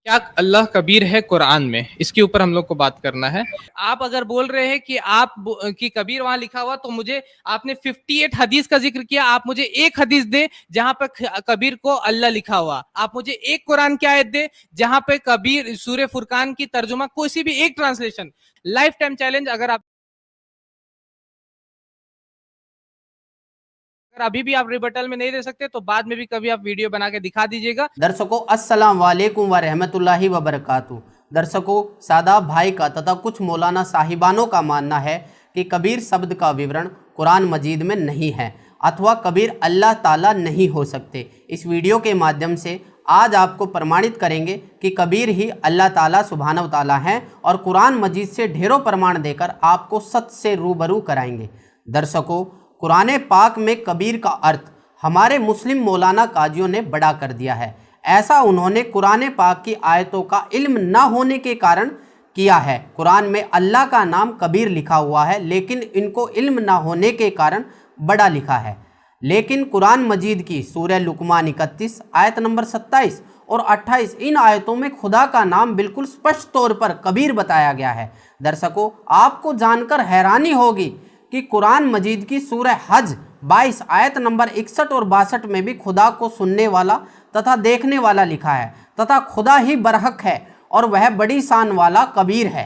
क्या अल्लाह कबीर है कुरान में? इसके ऊपर हम लोग को बात करना है। आप अगर बोल रहे हैं कि कि कबीर वहां लिखा हुआ, तो मुझे आपने 58 हदीस का जिक्र किया, आप मुझे एक हदीस दे जहां पर कबीर को अल्लाह लिखा हुआ। आप मुझे एक कुरान की आयत दे जहां पे कबीर सूर्य फुरकान की तर्जुमा कोई भी एक ट्रांसलेशन। Life time challenge. अगर अभी भी आप रिबटल में नहीं दे सकते तो बाद में भी कभी आप वीडियो बना के दिखा दीजिएगा। दर्शकों अस्सलाम वालेकुम व रहमतुल्लाहि व बरकातुहू। दर्शकों, सादाब भाई का तथा कुछ मौलाना साहिबानों का मानना है कि कबीर शब्द का विवरण कुरान मजीद में नहीं है अथवा कबीर अल्लाह ताला नहीं हो सकते। इस वीडियो के माध्यम से आज आपको प्रमाणित करेंगे कि कबीर ही अल्लाह ताला सुब्हानहू ताला हैं और कुरान मजीद से ढेरों प्रमाण देकर आपको सच से रूबरू कराएंगे। दर्शकों, कुरान पाक में कबीर का अर्थ हमारे मुस्लिम मौलाना काजियों ने बड़ा कर दिया है। ऐसा उन्होंने कुरान पाक की आयतों का इल्म न होने के कारण किया है। कुरान में अल्लाह का नाम कबीर लिखा हुआ है, लेकिन इनको इल्म न होने के कारण बड़ा लिखा है। लेकिन कुरान मजीद की सूरह लुकमान 31 आयत नंबर 27 और 28 इन आयतों में खुदा का नाम बिल्कुल स्पष्ट तौर पर कबीर बताया गया है। दर्शकों, आपको जानकर हैरानी होगी कि कुरान मजीद की सूरह हज 22 आयत नंबर 61 और 62 में भी खुदा को सुनने वाला तथा देखने वाला लिखा है तथा खुदा ही बरहक है और वह बड़ी शान वाला कबीर है।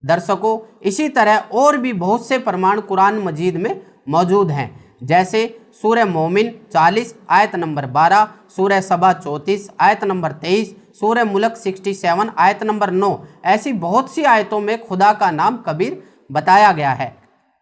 दर्शकों, इसी तरह और भी बहुत से प्रमाण कुरान मजीद में मौजूद हैं, जैसे सूरह मोमिन 40 आयत नंबर 12, सूरह सबा 34 आयत नंबर 23, सूरह मुल्क 67 आयत नंबर 9। ऐसी बहुत सी आयतों में खुदा का नाम कबीर बताया गया है।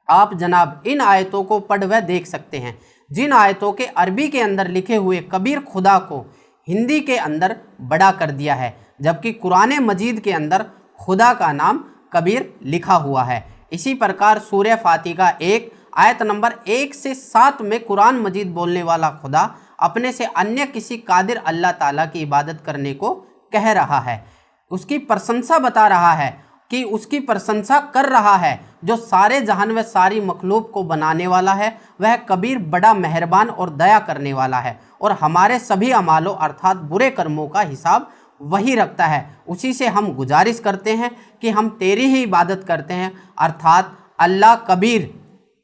आप जनाब इन आयतों को पढ़ व देख सकते हैं। जिन आयतों के अरबी के अंदर लिखे हुए कबीर खुदा को हिंदी के अंदर बड़ा कर दिया है, जबकि कुरान मजीद के अंदर खुदा का नाम कबीर लिखा हुआ है। इसी प्रकार सूरह फातिहा 1 आयत नंबर 1 से 7 में कुरान मजीद बोलने वाला खुदा अपने से अन्य किसी कादिर अल्लाह ताला की इबादत करने को कह रहा है, उसकी प्रशंसा बता रहा है कि उसकी प्रशंसा कर रहा है जो सारे जहान व सारी मखलूक को बनाने वाला है। वह कबीर बड़ा मेहरबान और दया करने वाला है और हमारे सभी अमालों अर्थात बुरे कर्मों का हिसाब वही रखता है। उसी से हम गुजारिश करते हैं कि हम तेरी ही इबादत करते हैं, अर्थात अल्लाह कबीर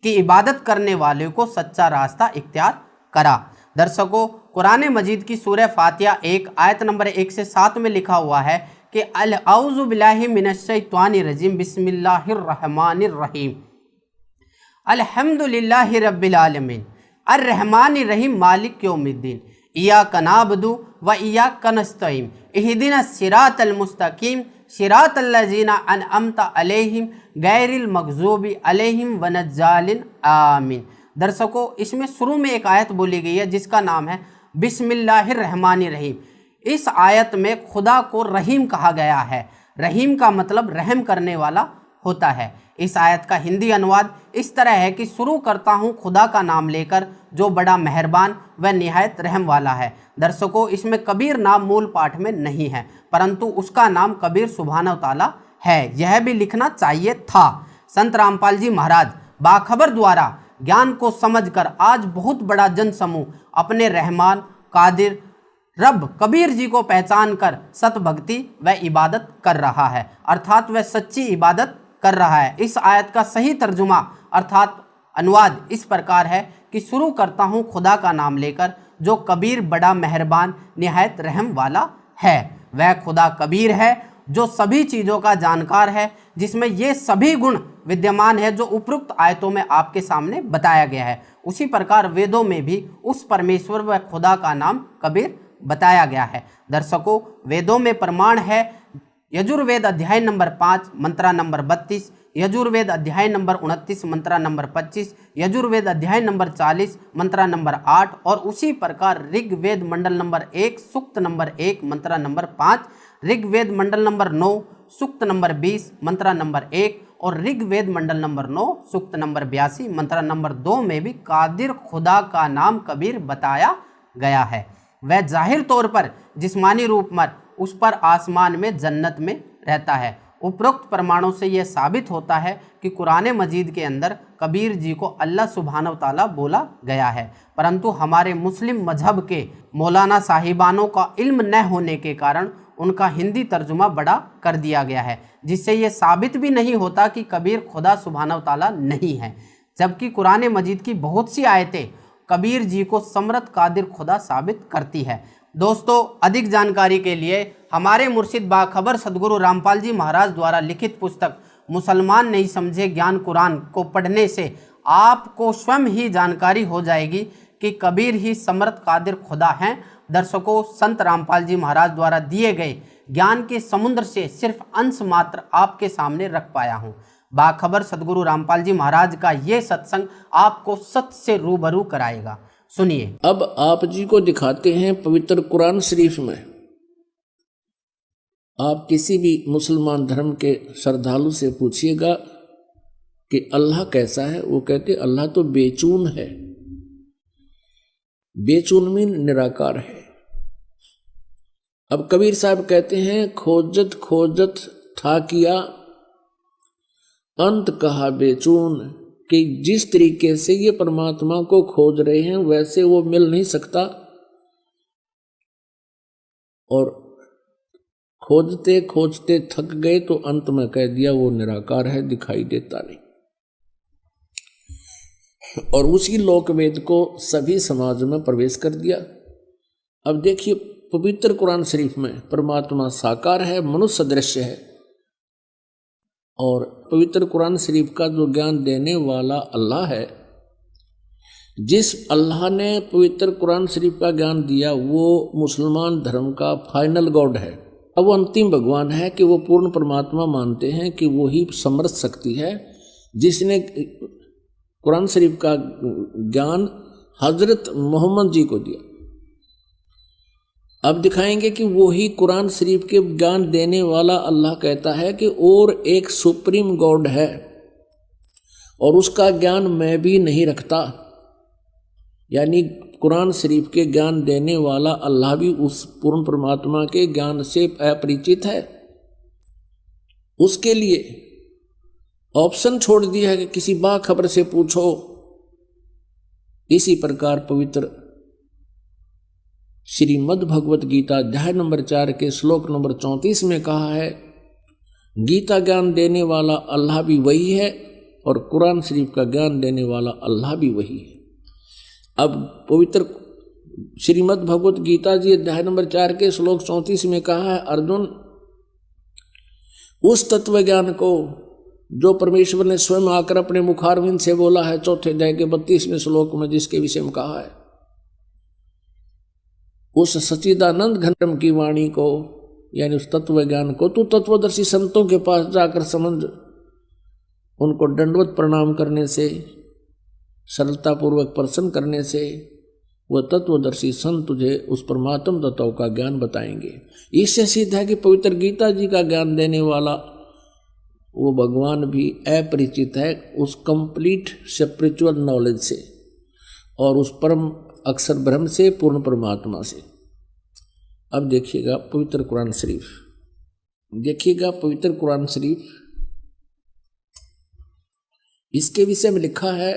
की इबादत करने वाले को सच्चा रास्ता इख्तियार करा। दर्शकों, कुरान मजीद की सूरह फातिहा 1 आयत नंबर 1 से 7 में लिखा हुआ है कि औज़ु बिल्लाहि मिनश्शैतानिर रजीम बिस्मिल्लाहिर रहमानिर रहीम अल्हम्दुलिल्लाहि रब्बिल आलमीन अर्रहमानिर रहीम मालिक यौमिद्दीन इय्याका नअबुदु व इय्याका नस्तईन इहदिनस सिरातल मुस्तकीम सिरातल लज़ीना अनअमता अलैहिम गैरिल मग़ज़ूबि अलैहिम वलद्दालिन आमीन। दर्शकों, इसमें शुरू में एक आयत बोली गई है जिसका नाम है बिस्मिल्लाहिर रहमानिर रहीम। इस आयत में खुदा को रहीम कहा गया है। रहीम का मतलब रहम करने वाला होता है। इस आयत का हिंदी अनुवाद इस तरह है कि शुरू करता हूँ खुदा का नाम लेकर जो बड़ा मेहरबान व निहायत रहम वाला है। दर्शकों, इसमें कबीर नाम मूल पाठ में नहीं है, परंतु उसका नाम कबीर सुब्हानहू ताला है। यह भी लिखना चाहिए था। संत रामपाल जी महाराज बाखबर द्वारा ज्ञान को समझकर आज बहुत बड़ा जन समूह अपने रहमान कादिर रब कबीर जी को पहचान कर सत भक्ति व इबादत कर रहा है, अर्थात वह सच्ची इबादत कर रहा है। इस आयत का सही तर्जुमा अर्थात अनुवाद इस प्रकार है कि शुरू करता हूँ खुदा का नाम लेकर जो कबीर बड़ा मेहरबान निहायत रहम वाला है। वह खुदा कबीर है जो सभी चीज़ों का जानकार है, जिसमें ये सभी गुण विद्यमान है जो उपरोक्त आयतों में आपके सामने बताया गया है। उसी प्रकार वेदों में भी उस परमेश्वर व खुदा का नाम कबीर बताया गया है। दर्शकों, वेदों में प्रमाण है यजुर्वेद अध्याय नंबर 5 मंत्रा नंबर 32, यजुर्वेद अध्याय नंबर 29 मंत्रा नंबर 25, यजुर्वेद अध्याय नंबर 40 मंत्रा नंबर 8 और उसी प्रकार ऋग्वेद मंडल नंबर 1 सूक्त नंबर 1 मंत्रा नंबर 5, ऋग्वेद मंडल नंबर 9 सूक्त नंबर 20 मंत्रा नंबर 1 और ऋग्वेद मंडल नंबर 9 सूक्त नंबर 82 मंत्रा नंबर 2 में भी कादिर खुदा का नाम कबीर बताया गया है। वह जाहिर तौर पर जिस्मानी रूप में उस पर आसमान में जन्नत में रहता है। उपरोक्त प्रमाणों से यह साबित होता है कि कुरान मजीद के अंदर कबीर जी को अल्लाह सुब्हानहू ताला बोला गया है, परंतु हमारे मुस्लिम मजहब के मौलाना साहिबानों का इल्म न होने के कारण उनका हिंदी तर्जुमा बड़ा कर दिया गया है, जिससे ये साबित भी नहीं होता कि कबीर खुदा सुब्हानहू तआला नहीं है, जबकि कुरान मजीद की बहुत सी आयतें कबीर जी को समर्थ कादिर खुदा साबित करती है। दोस्तों, अधिक जानकारी के लिए हमारे मुर्शिद बाखबर सदगुरु रामपाल जी महाराज द्वारा लिखित पुस्तक मुसलमान नहीं समझे ज्ञान कुरान को पढ़ने से आपको स्वयं ही जानकारी हो जाएगी कि कबीर ही समर्थ कादिर खुदा हैं। दर्शकों, संत रामपाल जी महाराज द्वारा दिए गए ज्ञान के समुद्र से सिर्फ अंश मात्र आपके सामने रख पाया हूँ। बाखबर सदगुरु रामपाल जी महाराज का ये सत्संग आपको सत्य से रूबरू कराएगा। सुनिए। अब आप जी को दिखाते हैं पवित्र कुरान शरीफ में। आप किसी भी मुसलमान धर्म के श्रद्धालु से पूछिएगा कि अल्लाह कैसा है, वो कहते अल्लाह तो बेचून है। बेचून मीन निराकार है। अब कबीर साहब कहते हैं खोजत खोजत था किया अंत कहा बेचून, कि जिस तरीके से ये परमात्मा को खोज रहे हैं वैसे वो मिल नहीं सकता, और खोजते खोजते थक गए तो अंत में कह दिया वो निराकार है, दिखाई देता नहीं। और उसी लोकवेद को सभी समाज में प्रवेश कर दिया। अब देखिए पवित्र कुरान शरीफ में परमात्मा साकार है, मनुष्य सदृश्य है, और पवित्र कुरान शरीफ का जो ज्ञान देने वाला अल्लाह है, जिस अल्लाह ने पवित्र कुरान शरीफ का ज्ञान दिया वो मुसलमान धर्म का फाइनल गॉड है। अब वो अंतिम भगवान है कि वो पूर्ण परमात्मा मानते हैं कि वो ही समर्थ शक्ति है, जिसने कुरान शरीफ का ज्ञान हजरत मोहम्मद जी को दिया। अब दिखाएंगे कि वो ही कुरान शरीफ के ज्ञान देने वाला अल्लाह कहता है कि और एक सुप्रीम गॉड है और उसका ज्ञान मैं भी नहीं रखता, यानी कुरान शरीफ के ज्ञान देने वाला अल्लाह भी उस पूर्ण परमात्मा के ज्ञान से अपरिचित है। उसके लिए ऑप्शन छोड़ दिया है कि किसी बाखबर से पूछो। इसी प्रकार पवित्र श्रीमद् भगवत गीता अध्याय नंबर 4 के श्लोक नंबर 34 में कहा है गीता ज्ञान देने वाला अल्लाह भी वही है और कुरान शरीफ का ज्ञान देने वाला अल्लाह भी वही है। अब पवित्र श्रीमद् भगवत गीता जी अध्याय नंबर 4 के श्लोक 34 में कहा है अर्जुन, उस तत्व ज्ञान को जो परमेश्वर ने स्वयं आकर अपने मुखारविंद से बोला है, चौथे अध्याय के 32वें श्लोक में जिसके विषय में कहा है, उस सच्चिदानंद घनम की वाणी को, यानी उस तत्व ज्ञान को तू तत्वदर्शी संतों के पास जाकर समझ, उनको दंडवत प्रणाम करने से, सरलतापूर्वक प्रसन्न करने से वह तत्वदर्शी संत तुझे उस परमात्म तत्व का ज्ञान बताएंगे। इससे सिद्ध है कि पवित्र गीता जी का ज्ञान देने वाला वो भगवान भी अपरिचित है उस कंप्लीट स्पिरिचुअल नॉलेज से और उस परम अक्षर ब्रह्म से, पूर्ण परमात्मा से। अब देखिएगा पवित्र कुरान शरीफ, देखिएगा पवित्र कुरान शरीफ, इसके विषय में लिखा है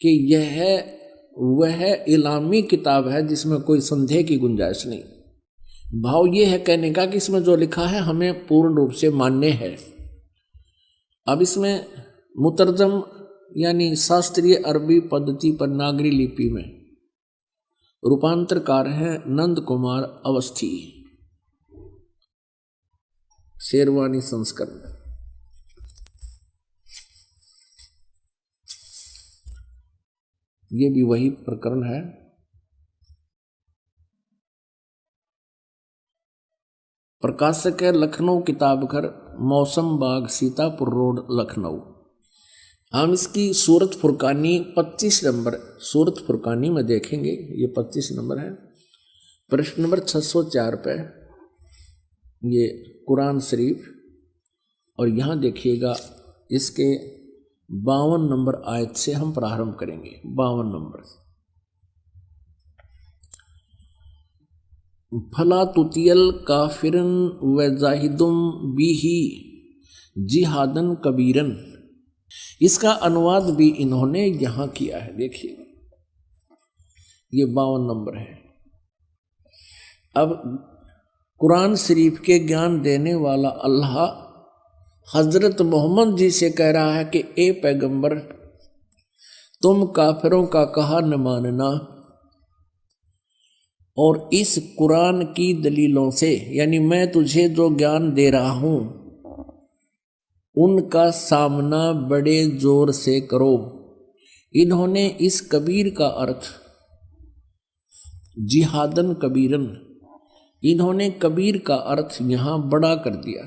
कि यह वह इलामी किताब है जिसमें कोई संदेह की गुंजाइश नहीं। भाव ये है कहने का कि इसमें जो लिखा है हमें पूर्ण रूप से मान्य है। अब इसमें मुतरजम यानी शास्त्रीय अरबी पद्धति पर नागरी लिपि में रूपांतरकार हैं नंद कुमार अवस्थी, शेरवानी संस्करण। ये भी वही प्रकरण है। प्रकाशक है लखनऊ किताब घर, मौसम बाग, सीतापुर रोड, लखनऊ। हम इसकी सूरत फुरकानी 25 नंबर सूरत फुरकानी में देखेंगे। ये 25 नंबर है, प्रश्न नंबर 604 पे ये कुरान शरीफ, और यहाँ देखिएगा इसके 52 नंबर आयत से हम प्रारंभ करेंगे। 52 नंबर, फला तुतियल काफिरन व जाहिदुम बिही जिहादन कबीरन। इसका अनुवाद भी इन्होंने यहाँ किया है। देखिए ये 52 नंबर है। अब कुरान शरीफ के ज्ञान देने वाला अल्लाह हजरत मोहम्मद जी से कह रहा है कि ए पैगंबर, तुम काफिरों का कहा न मानना और इस कुरान की दलीलों से, यानी मैं तुझे जो ज्ञान दे रहा हूं उनका सामना बड़े जोर से करो। इन्होंने इस कबीर का अर्थ जिहादन कबीरन, इन्होंने कबीर का अर्थ यहां बड़ा कर दिया।